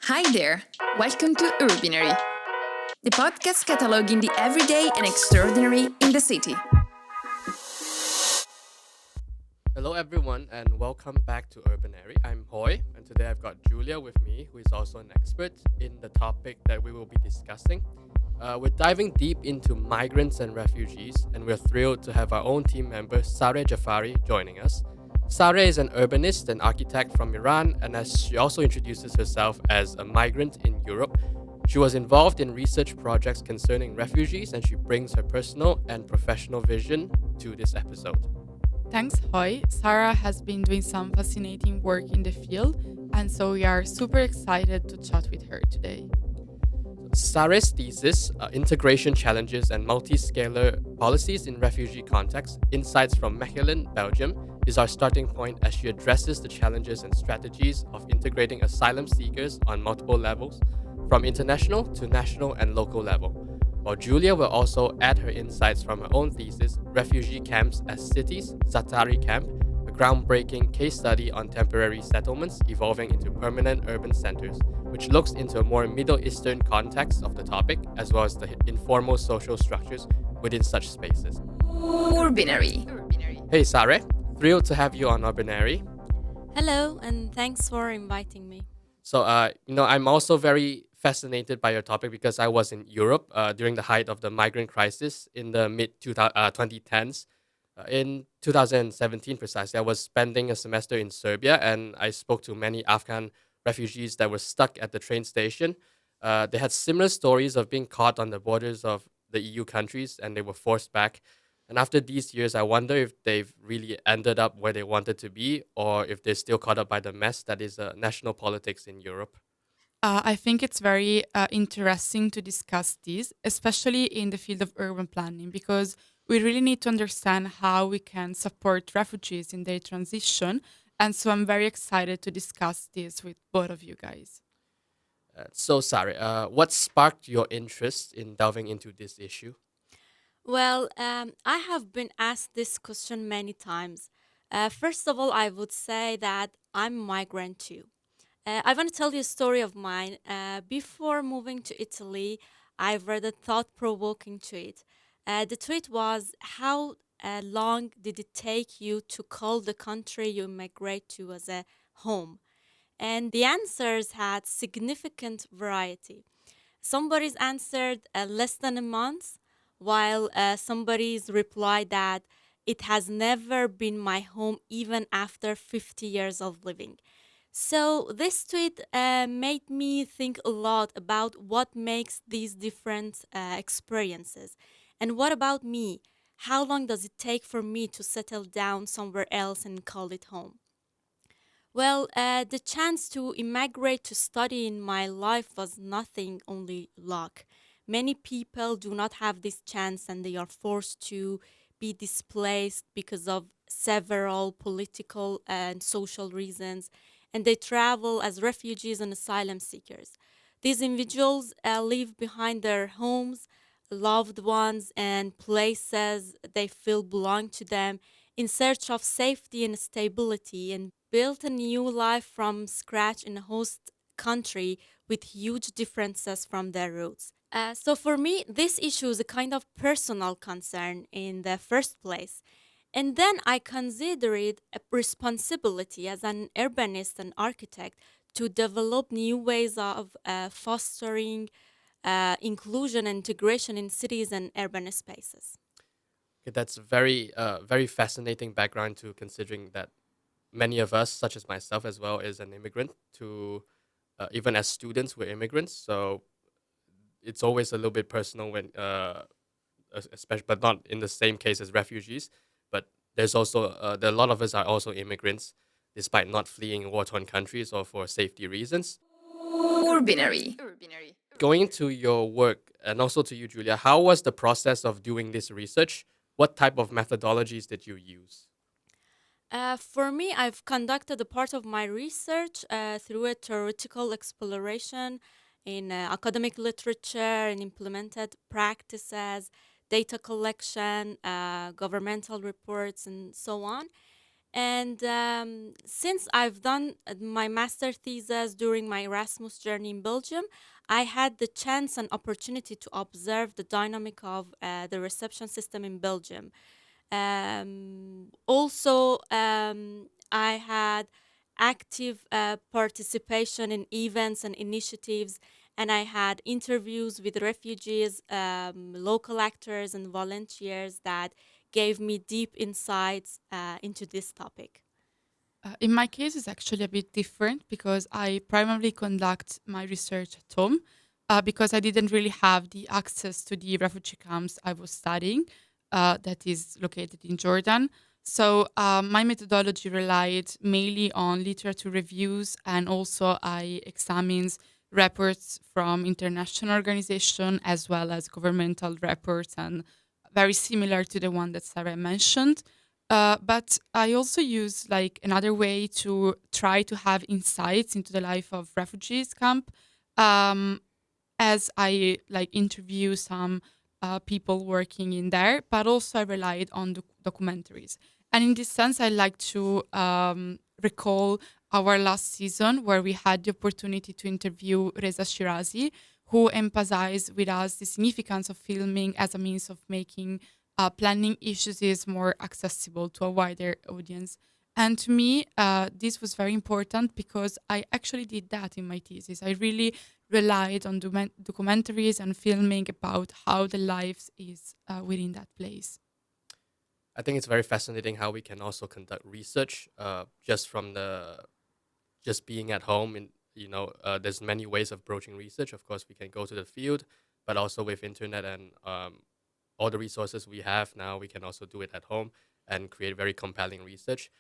Hi there, welcome to Urbinary, the podcast cataloging the everyday and extraordinary in the city. Hello, everyone, and welcome back to Urbanary. I'm Hoy, and today I've got Julia with me, who is also an expert in the topic that we will be discussing. We're diving deep into migrants and refugees, and we're thrilled to have our own team member, Sareh Jafari, joining us. Sareh is an urbanist and architect from Iran, and as she also introduces herself as a migrant in Europe, she was involved in research projects concerning refugees, and she brings her personal and professional vision to this episode. Thanks, Hoy. Sarah has been doing some fascinating work in the field, and so we are super excited to chat with her today. Sarah's thesis, Integration Challenges and Multi-Scalar Policies in Refugee Contexts, Insights from Mechelen, Belgium, is our starting point as she addresses the challenges and strategies of integrating asylum seekers on multiple levels, from international to national and local level. While Julia will also add her insights from her own thesis, Refugee Camps as Cities, Zatari Camp, a groundbreaking case study on temporary settlements evolving into permanent urban centers, which looks into a more Middle Eastern context of the topic, as well as the informal social structures within such spaces. Urbinary. Hey Sareh, thrilled to have you on Urbanary. Hello, and thanks for inviting me. So, I'm also very fascinated by your topic because I was in Europe during the height of the migrant crisis in the mid 2010s. In 2017, precisely, I was spending a semester in Serbia and I spoke to many Afghan refugees that were stuck at the train station. They had similar stories of being caught on the borders of the EU countries and they were forced back. And after these years, I wonder if they've really ended up where they wanted to be or if they're still caught up by the mess that is national politics in Europe. I think it's very interesting to discuss this, especially in the field of urban planning, because we really need to understand how we can support refugees in their transition. And so I'm very excited to discuss this with both of you guys. So, Sarah, what sparked your interest in delving into this issue? I have been asked this question many times. First of all, I would say that I'm a migrant too. I want to tell you a story of mine. Before moving to Italy, I read a thought provoking tweet. The tweet was, how long did it take you to call the country you migrate to as a home? And the answers had significant variety. Somebody's answered less than a month, while somebody's replied that it has never been my home even after 50 years of living. So this tweet made me think a lot about what makes these different experiences. And what about me? How long does it take for me to settle down somewhere else and call it home? The chance to immigrate to study in my life was nothing, only luck. Many people do not have this chance and they are forced to be displaced because of several political and social reasons, and they travel as refugees and asylum seekers. These individuals leave behind their homes, loved ones, and places they feel belong to them in search of safety and stability, and built a new life from scratch in a host country with huge differences from their roots. So for me, this issue is a kind of personal concern in the first place. And then I consider it a responsibility as an urbanist and architect to develop new ways of fostering inclusion and integration in cities and urban spaces. Okay, that's very fascinating background to considering that many of us, such as myself as well, is an immigrant. To even as students, we're immigrants, so it's always a little bit personal when, especially, but not in the same case as refugees. But there's also a lot of us are also immigrants, despite not fleeing war-torn countries or for safety reasons. Urbinary. Going to your work and also to you, Julia, how was the process of doing this research? What type of methodologies did you use? For me, I've conducted a part of my research through a theoretical exploration in academic literature and implemented practices, data collection, governmental reports, and so on. And since I've done my master thesis during my Erasmus journey in Belgium, I had the chance and opportunity to observe the dynamic of the reception system in Belgium. Also, I had active participation in events and initiatives, and I had interviews with refugees, local actors, and volunteers that gave me deep insights into this topic. In my case, it's actually a bit different because I primarily conduct my research at home because I didn't really have the access to the refugee camps I was studying, that is located in Jordan. So my methodology relied mainly on literature reviews, and also I examined reports from international organizations as well as governmental reports, and very similar to the one that Sarah mentioned. But I also use like another way to try to have insights into the life of refugees camp, um, as I like interview some people working in there, but also I relied on documentaries. And in this sense, I like to recall our last season where we had the opportunity to interview Reza Shirazi, who emphasized with us the significance of filming as a means of making planning issues is more accessible to a wider audience. And to me, this was very important because I actually did that in my thesis. I really relied on documentaries and filming about how the lives is within that place. I think it's very fascinating how we can also conduct research just from the just being at home. And there's many ways of approaching research. Of course, we can go to the field, but also with internet and all the resources we have now, we can also do it at home and create very compelling research.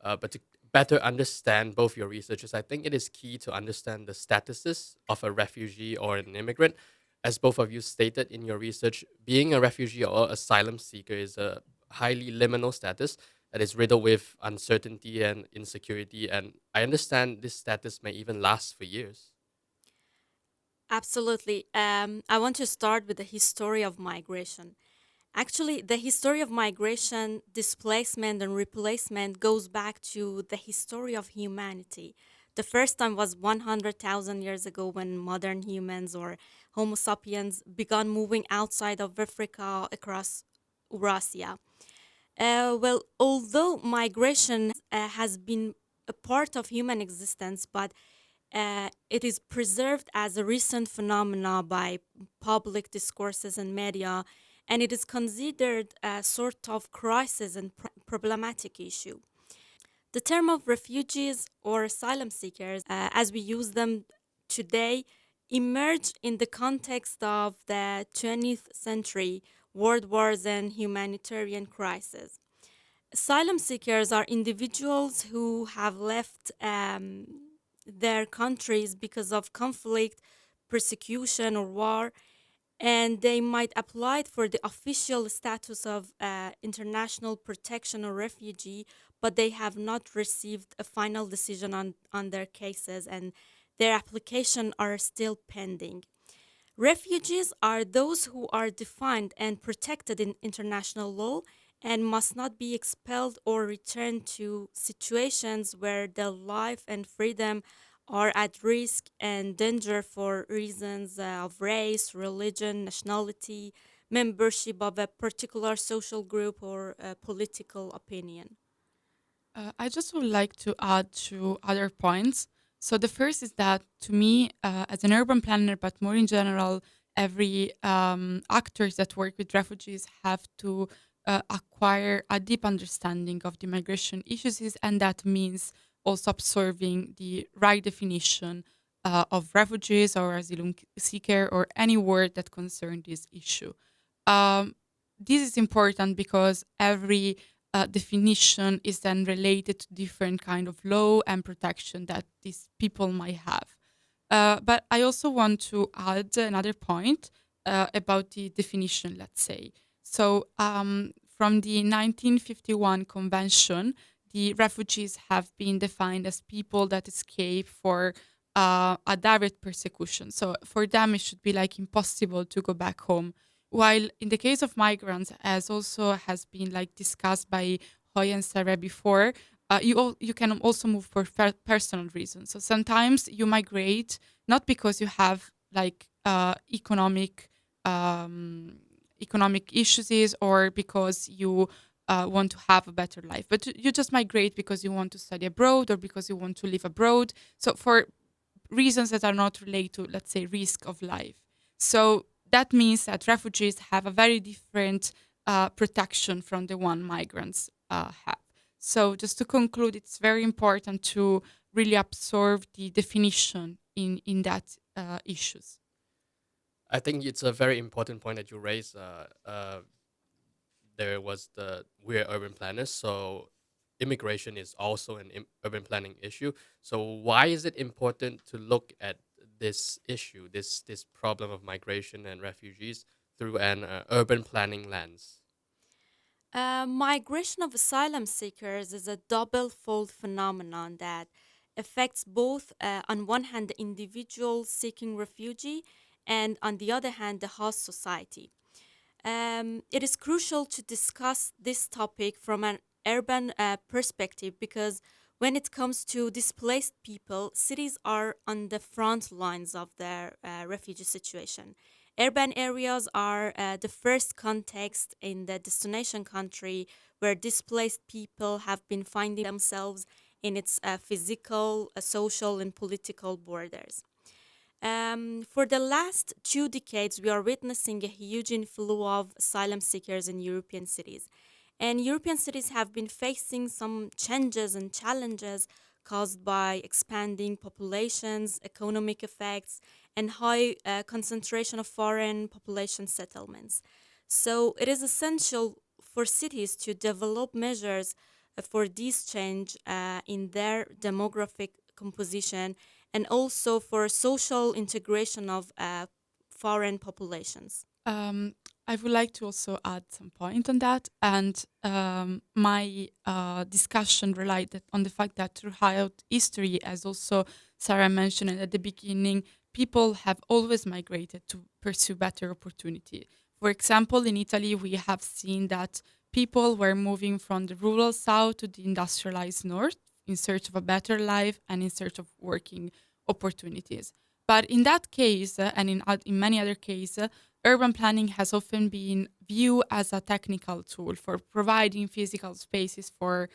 But to better understand both your researches, I think it is key to understand the statuses of a refugee or an immigrant. As both of you stated in your research, being a refugee or asylum seeker is a highly liminal status that is riddled with uncertainty and insecurity. And I understand this status may even last for years. Absolutely. I want to start with the history of migration. Actually, the history of migration, displacement, and replacement goes back to the history of humanity. The first time was 100,000 years ago when modern humans or Homo sapiens began moving outside of Africa across Eurasia. Well, although migration has been a part of human existence, but it is preserved as a recent phenomena by public discourses and media, and it is considered a sort of crisis and problematic issue. The term of refugees or asylum seekers, as we use them today, emerged in the context of the 20th century world wars and humanitarian crises. Asylum seekers are individuals who have left their countries because of conflict, persecution, or war, and they might apply for the official status of international protection or refugee, but they have not received a final decision on their cases, and their application are still pending. Refugees are those who are defined and protected in international law and must not be expelled or returned to situations where their life and freedom are at risk and danger for reasons of race, religion, nationality, membership of a particular social group, or political opinion. I just would like to add two other points. So the first is that to me, as an urban planner, but more in general, every actors that work with refugees have to acquire a deep understanding of the migration issues, and that means also observing the right definition of refugees or asylum seeker or any word that concern this issue. Um, this is important because every definition is then related to different kind of law and protection that these people might have. But I also want to add another point about the definition, let's say. So from the 1951 convention, the refugees have been defined as people that escape for a direct persecution. So for them, it should be like impossible to go back home. While in the case of migrants, as also has been like discussed by Hoy and Sarah before, you can also move for personal reasons. So sometimes you migrate not because you have like um, economic issues or because you want to have a better life, but you just migrate because you want to study abroad or because you want to live abroad. So for reasons that are not related to, let's say, risk of life. So that means that refugees have a very different protection from the one migrants have. So just to conclude, it's very important to really absorb the definition in that issues. I think it's a very important point that you raised. There was the we're urban planners, so immigration is also an urban planning issue. So why is it important to look at this issue, this problem of migration and refugees through an urban planning lens? Migration of asylum seekers is a double-fold phenomenon that affects both, on one hand, the individual seeking refugee, and on the other hand, the host society. It is crucial to discuss this topic from an urban perspective because when it comes to displaced people, cities are on the front lines of their refugee situation. Urban areas are the first context in the destination country where displaced people have been finding themselves in its physical, social, and political borders. For the last 2 decades, we are witnessing a huge inflow of asylum seekers in European cities. And European cities have been facing some changes and challenges caused by expanding populations, economic effects, and high concentration of foreign population settlements. So it is essential for cities to develop measures for this change in their demographic composition and also for social integration of foreign populations. Um, I would like to also add some point on that, and my discussion relied on the fact that throughout history, as also Sarah mentioned at the beginning, people have always migrated to pursue better opportunity. For example, in Italy, we have seen that people were moving from the rural south to the industrialized north in search of a better life and in search of working opportunities. But in that case, and in many other cases, urban planning has often been viewed as a technical tool for providing physical spaces for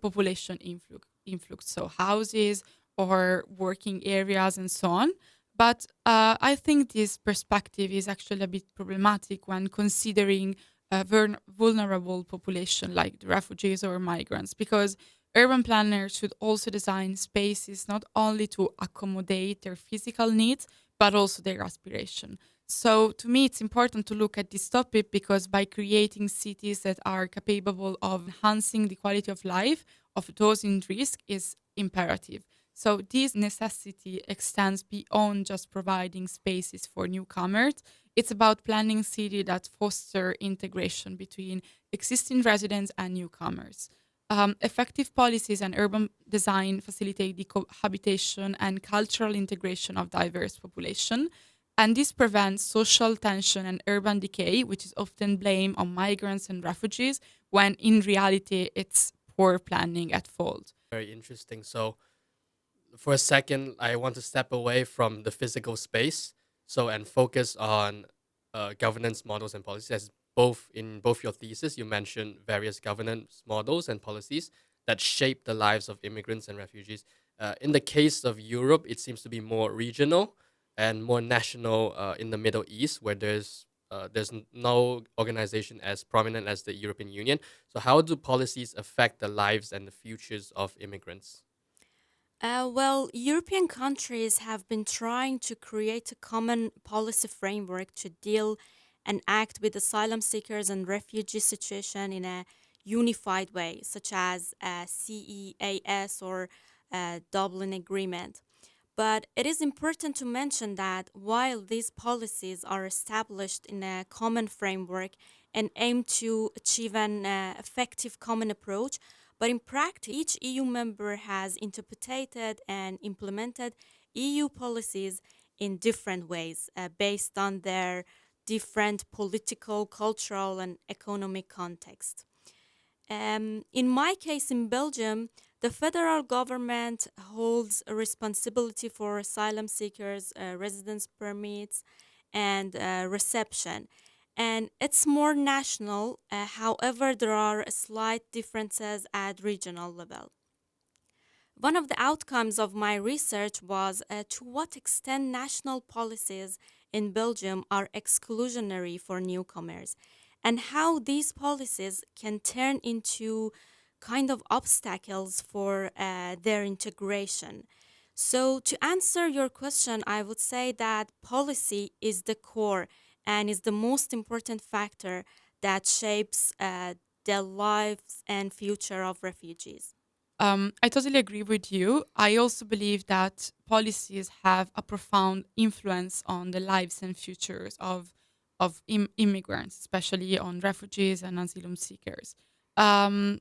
population influx, so houses or working areas and so on. But I think this perspective is actually a bit problematic when considering a vulnerable population like the refugees or migrants, because urban planners should also design spaces not only to accommodate their physical needs, but also their aspiration. So, to me, it's important to look at this topic because by creating cities that are capable of enhancing the quality of life of those in risk is imperative. So, this necessity extends beyond just providing spaces for newcomers. It's about planning cities that foster integration between existing residents and newcomers. Effective policies and urban design facilitate the cohabitation and cultural integration of diverse population. And this prevents social tension and urban decay, which is often blamed on migrants and refugees, when in reality it's poor planning at fault. Very interesting. So for a second, I want to step away from the physical space, so and focus on governance models and policies. As both in both your thesis, you mentioned various governance models and policies that shape the lives of immigrants and refugees. In the case of Europe, it seems to be more regional and more national in the Middle East, where no organization as prominent as the European Union. So, how do policies affect the lives and the futures of immigrants? Well, European countries have been trying to create a common policy framework to deal and act with asylum seekers and refugee situation in a unified way, such as CEAS or Dublin Agreement. But it is important to mention that while these policies are established in a common framework and aim to achieve an effective common approach, but in practice, each EU member has interpreted and implemented EU policies in different ways based on their different political, cultural, and economic context. In my case in Belgium, The federal government holds a responsibility for asylum seekers, residence permits, and reception. And it's more national, however, there are slight differences at regional level. One of the outcomes of my research was to what extent national policies in Belgium are exclusionary for newcomers, and how these policies can turn into kind of obstacles for their integration. So, to answer your question, I would say that policy is the core and is the most important factor that shapes the lives and future of refugees. I totally agree with you. I also believe that policies have a profound influence on the lives and futures of immigrants, especially on refugees and asylum seekers. Um,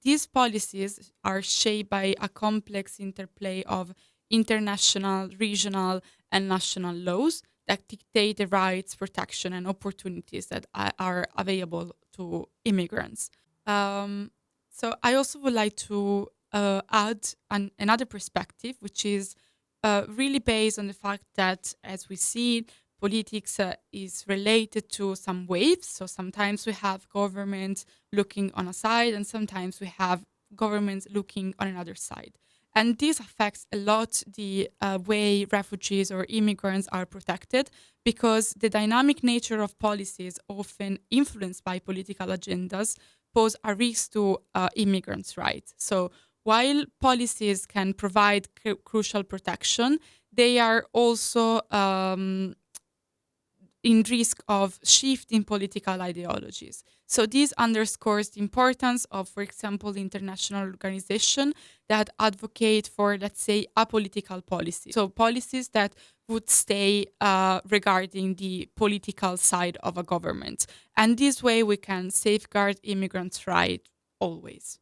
these policies are shaped by a complex interplay of international, regional, and national laws that dictate the rights, protection, and opportunities that are available to immigrants. Um, so I also would like to add another perspective, which is really based on the fact that, as we see, politics is related to some waves. So sometimes we have government looking on a side, and sometimes we have governments looking on another side. And this affects a lot the way refugees or immigrants are protected, because the dynamic nature of policies, often influenced by political agendas, pose a risk to immigrants' rights. So while policies can provide crucial protection, they are also in risk of shifting political ideologies. So this underscores the importance of, for example, international organizations that advocate for, let's say, apolitical policies. So policies that would stay regarding the political side of a government. And this way we can safeguard immigrants' rights always.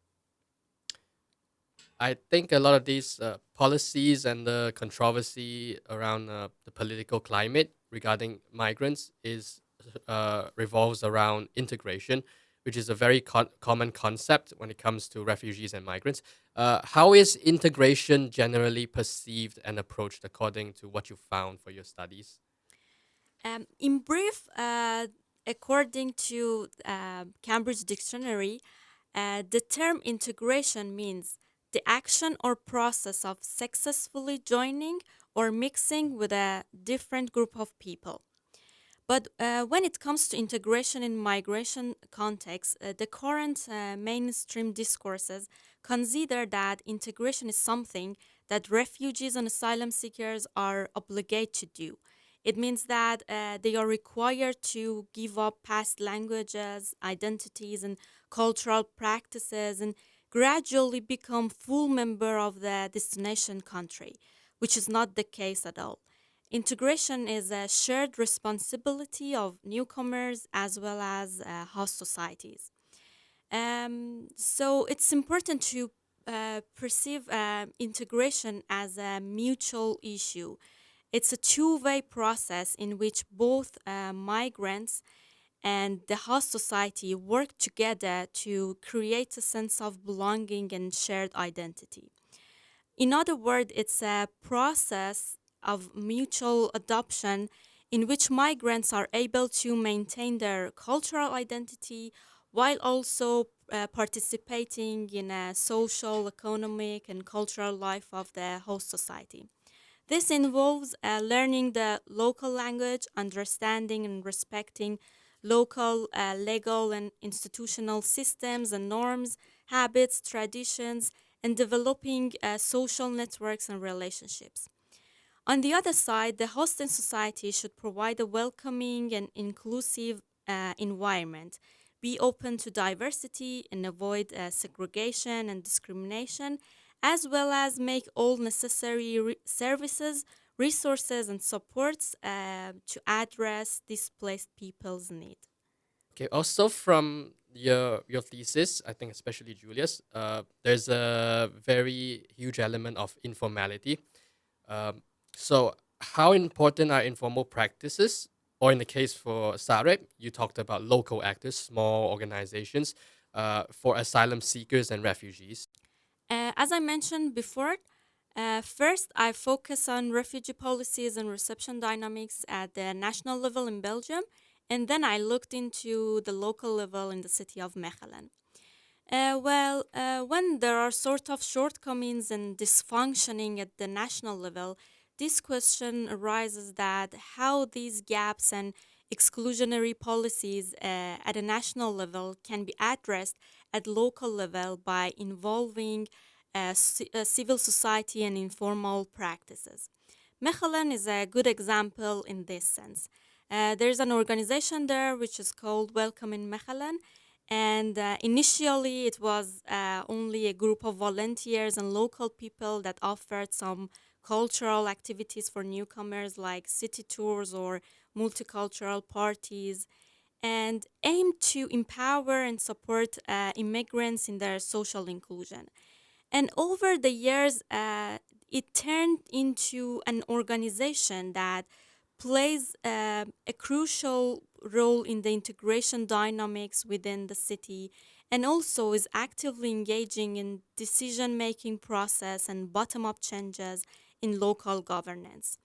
I think a lot of these policies and the controversy around the political climate regarding migrants is revolves around integration, which is a very common concept when it comes to refugees and migrants. How is integration generally perceived and approached according to what you found for your studies? In brief, according to Cambridge Dictionary, the term integration means the action or process of successfully joining or mixing with a different group of people. But when it comes to integration in migration context, the current mainstream discourses consider that integration is something that refugees and asylum seekers are obligated to do. It means that they are required to give up past languages, identities, and cultural practices and gradually become full member of the destination country, which is not the case at all. Integration is a shared responsibility of newcomers as well as host societies. So it's important to perceive integration as a mutual issue. It's a two-way process in which both migrants and the host society work together to create a sense of belonging and shared identity. In other words, it's a process of mutual adoption in which migrants are able to maintain their cultural identity while also participating in a social, economic, and cultural life of the host society. This involves learning the local language, understanding and respecting local legal and institutional systems and norms, habits, traditions, and developing social networks and relationships. On the other side, the hosting society should provide a welcoming and inclusive environment, be open to diversity, and avoid segregation and discrimination, as well as make all necessary services, resources, and supports to address displaced people's needs. Okay. Also, from your thesis, I think especially Julius, there's a very huge element of informality. Um, so, how important are informal practices? Or in the case for Sareb, you talked about local actors, small organizations, for asylum seekers and refugees. As I mentioned before, first I focus on refugee policies and reception dynamics at the national level in Belgium, and then I looked into the local level in the city of Mechelen. When there are sort of shortcomings and dysfunctioning at the national level, this question arises that how these gaps and exclusionary policies at a national level can be addressed at local level by involving civil society and informal practices. Mechelen is a good example in this sense. There's an organization there which is called Welcome in Mechelen, and initially, it was only a group of volunteers and local people that offered some cultural activities for newcomers, like city tours or multicultural parties, and aimed to empower and support immigrants in their social inclusion. And over the years, it turned into an organization that plays a crucial role in the integration dynamics within the city and also is actively engaging in decision making process and bottom up changes in local governance.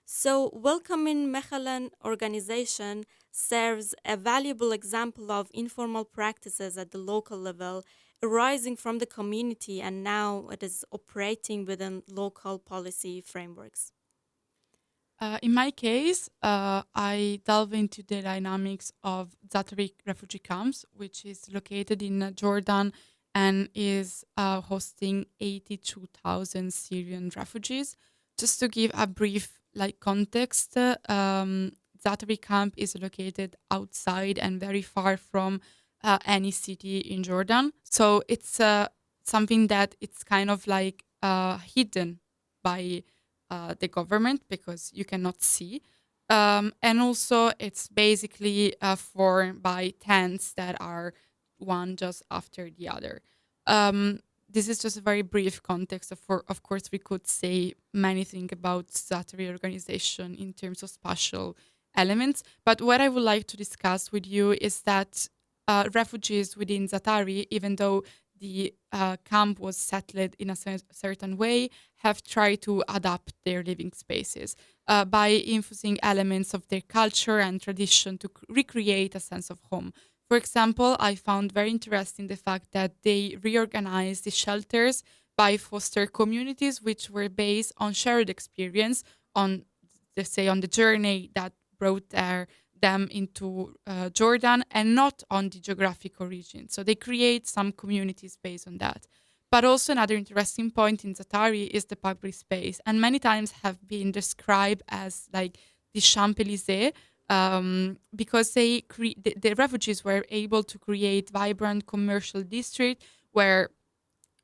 So, Welcoming Mechelen organization serves a valuable example of informal practices at the local level arising from the community, and now it is operating within local policy frameworks. In my case, I delve into the dynamics of Zaatari refugee camps, which is located in Jordan and is hosting 82,000 Syrian refugees. Just to give a brief context, Zaatari camp is located outside and very far from any city in Jordan. So it's something that it's kind of hidden by the government because you cannot see. And also, it's basically formed by tents that are one just after the other. Um, this is just a very brief context. Of course, we could say many things about Zatari organization in terms of spatial elements. But what I would like to discuss with you is that refugees within Zatari, even though the camp was settled in a certain way, have tried to adapt their living spaces by infusing elements of their culture and tradition to recreate a sense of home. For example, I found very interesting the fact that they reorganized the shelters by foster communities which were based on shared experience, on, let's say, on the journey that brought them into Jordan and not on the geographic origin. So they create some communities based on that. But also another interesting point in Zatari is the public space, and many times have been described as like the Champs-Élysées, because the refugees were able to create vibrant commercial district where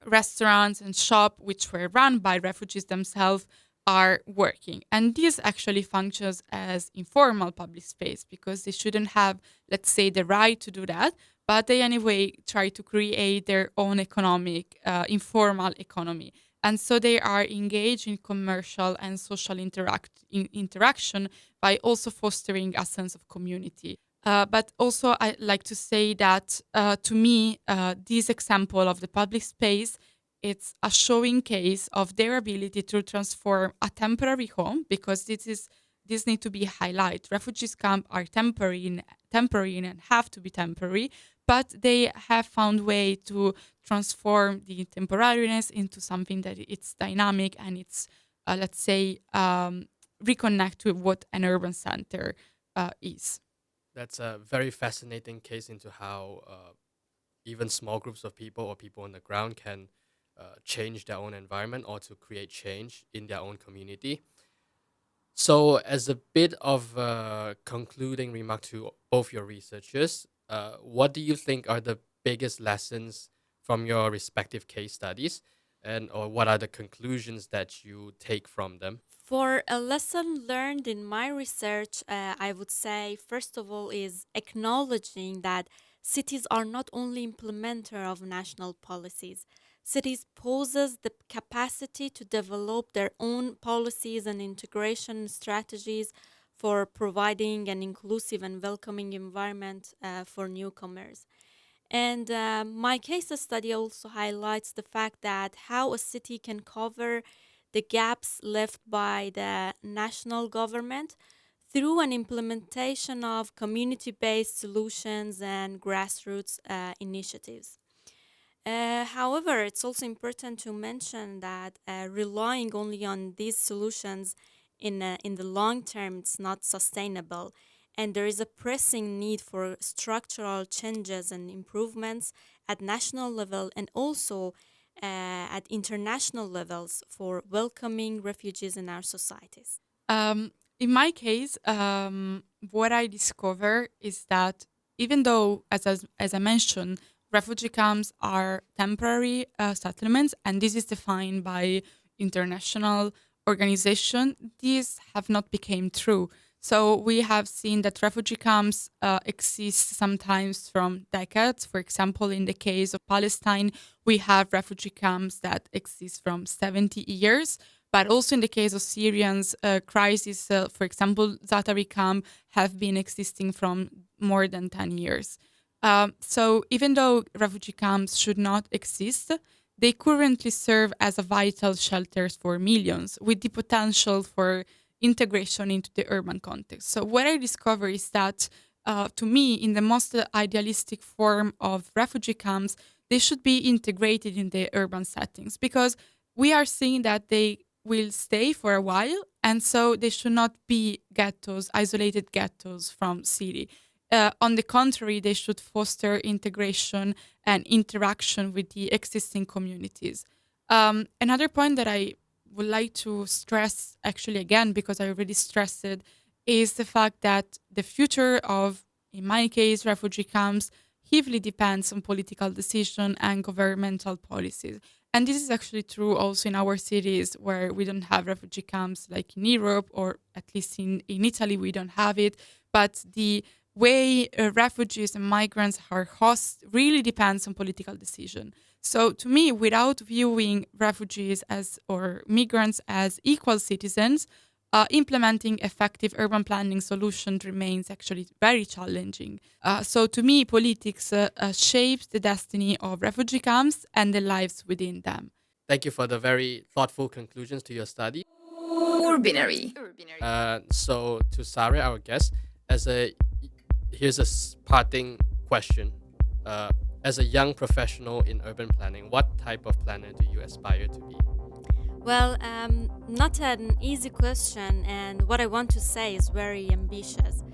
restaurants and shop which were run by refugees themselves are working, and this actually functions as informal public space because they shouldn't have, let's say, the right to do that, but they anyway try to create their own economic informal economy, and so they are engaged in commercial and social interaction by also fostering a sense of community. But also, I like to say that to me, this example of the public space, it's a showing case of their ability to transform a temporary home, because this need to be highlighted. Refugees camp are temporary and have to be temporary, but they have found way to transform the temporariness into something that it's dynamic and it's let's say reconnect with what an urban center is. That's a very fascinating case into how even small groups of people or people on the ground can change their own environment or to create change in their own community. So, as a bit of a concluding remark to both your researchers, what do you think are the biggest lessons from your respective case studies, and or what are the conclusions that you take from them? For a lesson learned in my research, I would say, first of all, is acknowledging that cities are not only implementer of national policies. Cities possess the capacity to develop their own policies and integration strategies for providing an inclusive and welcoming environment for newcomers. And my case study also highlights the fact that how a city can cover the gaps left by the national government through an implementation of community based solutions and grassroots initiatives. However, it's also important to mention that relying only on these solutions in the long term it's not sustainable, and there is a pressing need for structural changes and improvements at national level and also at international levels for welcoming refugees in our societies. In my case, what I discover is that even though, as I mentioned, refugee camps are temporary settlements, and this is defined by international organization, these have not become true. So we have seen that refugee camps exist sometimes from decades. For example, in the case of Palestine, we have refugee camps that exist from 70 years. But also in the case of Syrians crisis, for example, Zaatari camp have been existing from more than 10 years. So even though refugee camps should not exist, they currently serve as a vital shelters for millions with the potential for integration into the urban context. So what I discover is that to me, in the most idealistic form of refugee camps, they should be integrated in the urban settings because we are seeing that they will stay for a while, and so they should not be ghettos, isolated ghettos from city. On the contrary, they should foster integration and interaction with the existing communities. Another point that I would like to stress, actually, again, because I already stressed it, is the fact that the future of, in my case, refugee camps heavily depends on political decision and governmental policies. And this is actually true also in our cities where we don't have refugee camps like in Europe, or at least in Italy, we don't have it. But the way refugees and migrants are housed really depends on political decision. So to me, without viewing refugees as or migrants as equal citizens, implementing effective urban planning solutions remains actually very challenging. So to me, politics shapes the destiny of refugee camps and the lives within them. Thank you for the very thoughtful conclusions to your study. Urbinary. So to Sarah, our guest, here's a parting question. As a young professional in urban planning, what type of planner do you aspire to be? Well, not an easy question, and what I want to say is very ambitious.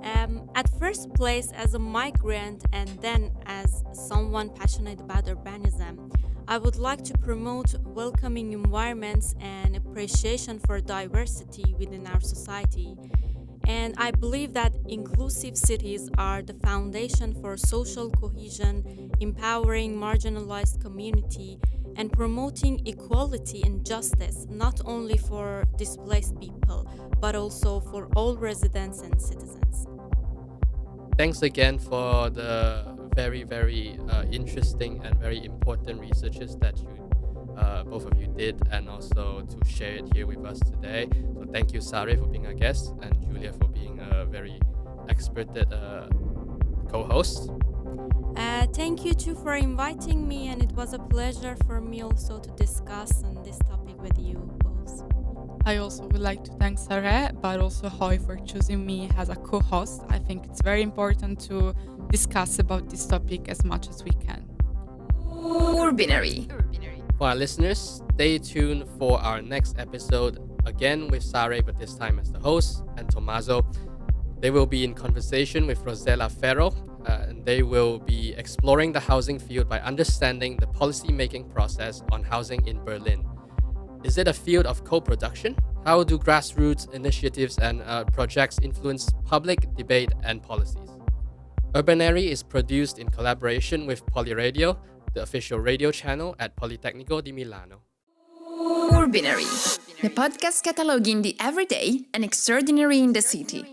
At first place, as a migrant and then as someone passionate about urbanism, I would like to promote welcoming environments and appreciation for diversity within our society. And I believe that inclusive cities are the foundation for social cohesion, empowering marginalized community, and promoting equality and justice, not only for displaced people, but also for all residents and citizens. Thanks again for the very, very interesting and very important researches that you both of you did, and also to share it here with us today. So thank you, Sare, for being our guest, and Julia for being a very experted co-host. Thank you too for inviting me, and it was a pleasure for me also to discuss on this topic with you both. I also would like to thank Sarah, but also Hoy for choosing me as a co-host. I think it's very important to discuss about this topic as much as we can. Urbinary. For our listeners, stay tuned for our next episode, again with Sare, but this time as the host, and Tommaso. They will be in conversation with Rosella Ferro, and they will be exploring the housing field by understanding the policy-making process on housing in Berlin. Is it a field of co-production? How do grassroots initiatives and projects influence public debate and policies? Urbinary is produced in collaboration with Poliradio, the official radio channel at Politecnico di Milano. Urbinary, the podcast cataloging the everyday and extraordinary in the city.